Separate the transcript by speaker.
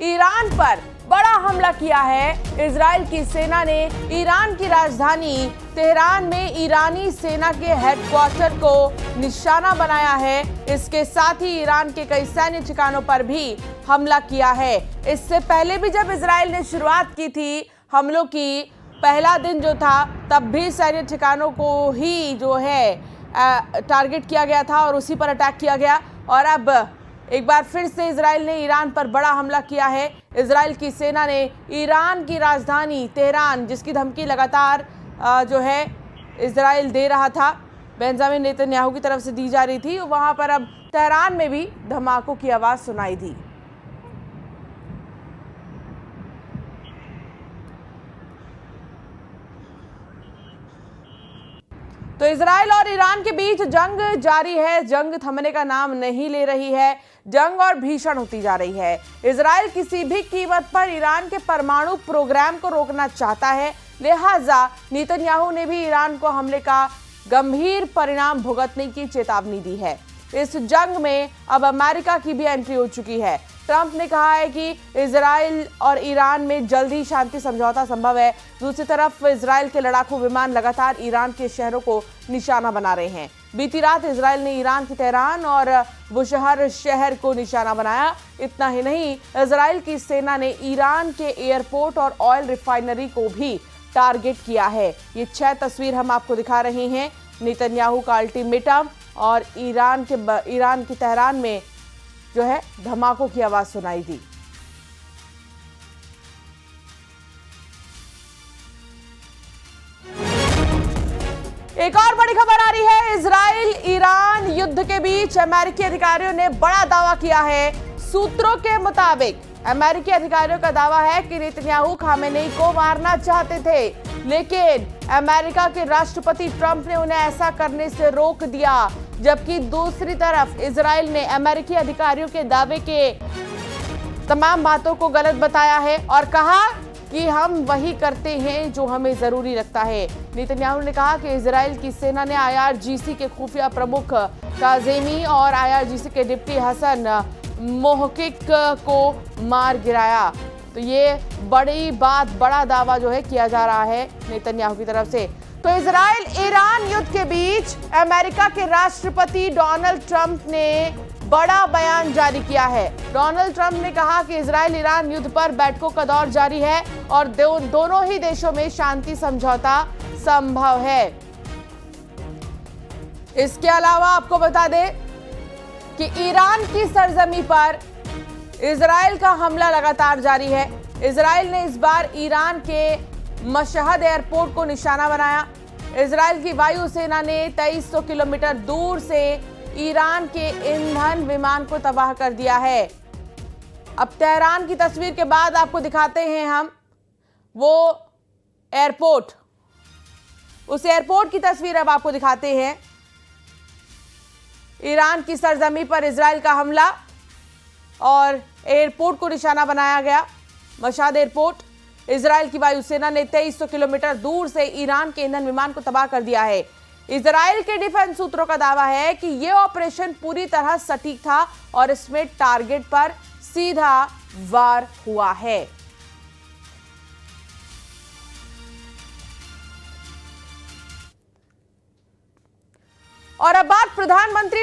Speaker 1: Iran पर बड़ा हमला किया है। इजराइल की सेना ने ईरान की राजधानी तेहरान में ईरानी सेना के हेडक्वार्टर को निशाना बनाया है। इसके साथ ही ईरान के कई सैन्य ठिकानों पर भी हमला किया है। इससे पहले भी जब इजराइल ने शुरुआत की थी हमलों की, पहला दिन जो था तब भी सैन्य ठिकानों को ही जो है टारगेट किया गया था और उसी पर अटैक किया गया। और अब एक बार फिर से इजराइल ने ईरान पर बड़ा हमला किया है। इजराइल की सेना ने ईरान की राजधानी तेहरान, जिसकी धमकी लगातार जो है इजराइल दे रहा था, बेंजामिन नेतन्याहू की तरफ से दी जा रही थी, वहां पर अब तेहरान में भी धमाकों की आवाज सुनाई दी। तो इजराइल और ईरान के बीच जंग जारी है। जंग थमने का नाम नहीं ले रही है। जंग और भीषण होती जा रही है। इजराइल किसी भी कीमत पर ईरान के परमाणु प्रोग्राम को रोकना चाहता है। लिहाजा नेतन्याहू ने भी ईरान को हमले का गंभीर परिणाम भुगतने की चेतावनी दी है। इस जंग में अब अमेरिका की भी एंट्री हो चुकी है। ट्रंप ने कहा है कि इजराइल और ईरान में जल्दी शांति समझौता संभव है। दूसरी तरफ इजराइल के लड़ाकू विमान लगातार ईरान के शहरों को निशाना बना रहे हैं। बीती रात इजराइल ने ईरान के तेहरान और बुशहर शहर को निशाना बनाया। इतना ही नहीं, इजराइल की सेना ने ईरान के एयरपोर्ट और ऑयल रिफाइनरी को भी टारगेट किया है। ये 6 तस्वीर हम आपको दिखा रहे हैं। नेतन्याहू का अल्टीमेटम और ईरान की तेहरान में जो है धमाकों की आवाज सुनाई दी। एक और बड़ी खबर आ रही है। इजराइल ईरान युद्ध के बीच अमेरिकी अधिकारियों ने बड़ा दावा किया है। सूत्रों के मुताबिक अमेरिकी अधिकारियों का दावा है कि नेतन्याहू खामेनेई को मारना चाहते थे, लेकिन अमेरिका के राष्ट्रपति ट्रंप ने उन्हें ऐसा करने से रोक दिया। जबकि दूसरी तरफ इजराइल ने अमेरिकी अधिकारियों के दावे के तमाम बातों को गलत बताया है और कहा कि हम वही करते हैं जो हमें जरूरी लगता है। नेतन्याहू ने कहा कि इजराइल की सेना ने IRGC के खुफिया प्रमुख काजेमी और IRGC के डिप्टी हसन मोहकिक को मार गिराया। तो ये बड़ा दावा जो है किया जा रहा है नेतन्याहू की तरफ से। तो इजराइल ईरान युद्ध के बीच अमेरिका के राष्ट्रपति डोनाल्ड ट्रंप ने बड़ा बयान जारी किया है। डोनाल्ड ट्रंप ने कहा कि इजराइल ईरान युद्ध पर बैठकों का दौर जारी है और दोनों ही देशों में शांति समझौता संभव है। इसके अलावा आपको बता दें कि ईरान की सरजमी पर इजराइल का हमला लगातार जारी है। इजराइल ने इस बार ईरान के मशहद एयरपोर्ट को निशाना बनाया। इजराइल की वायुसेना ने 2300 किलोमीटर दूर से ईरान के ईंधन विमान को तबाह कर दिया है। अब तेहरान की तस्वीर के बाद आपको दिखाते हैं हम वो एयरपोर्ट, उस एयरपोर्ट की तस्वीर अब आपको दिखाते हैं। ईरान की सरजमी पर इजराइल का हमला और एयरपोर्ट को निशाना बनाया गया, मशहद एयरपोर्ट। इजराइल की वायुसेना ने 2300 किलोमीटर दूर से ईरान के ईंधन विमान को तबाह कर दिया है। इजराइल के डिफेंस सूत्रों का दावा है कि यह ऑपरेशन पूरी तरह सटीक था और इसमें टारगेट पर सीधा वार हुआ है। और अब बात प्रधानमंत्री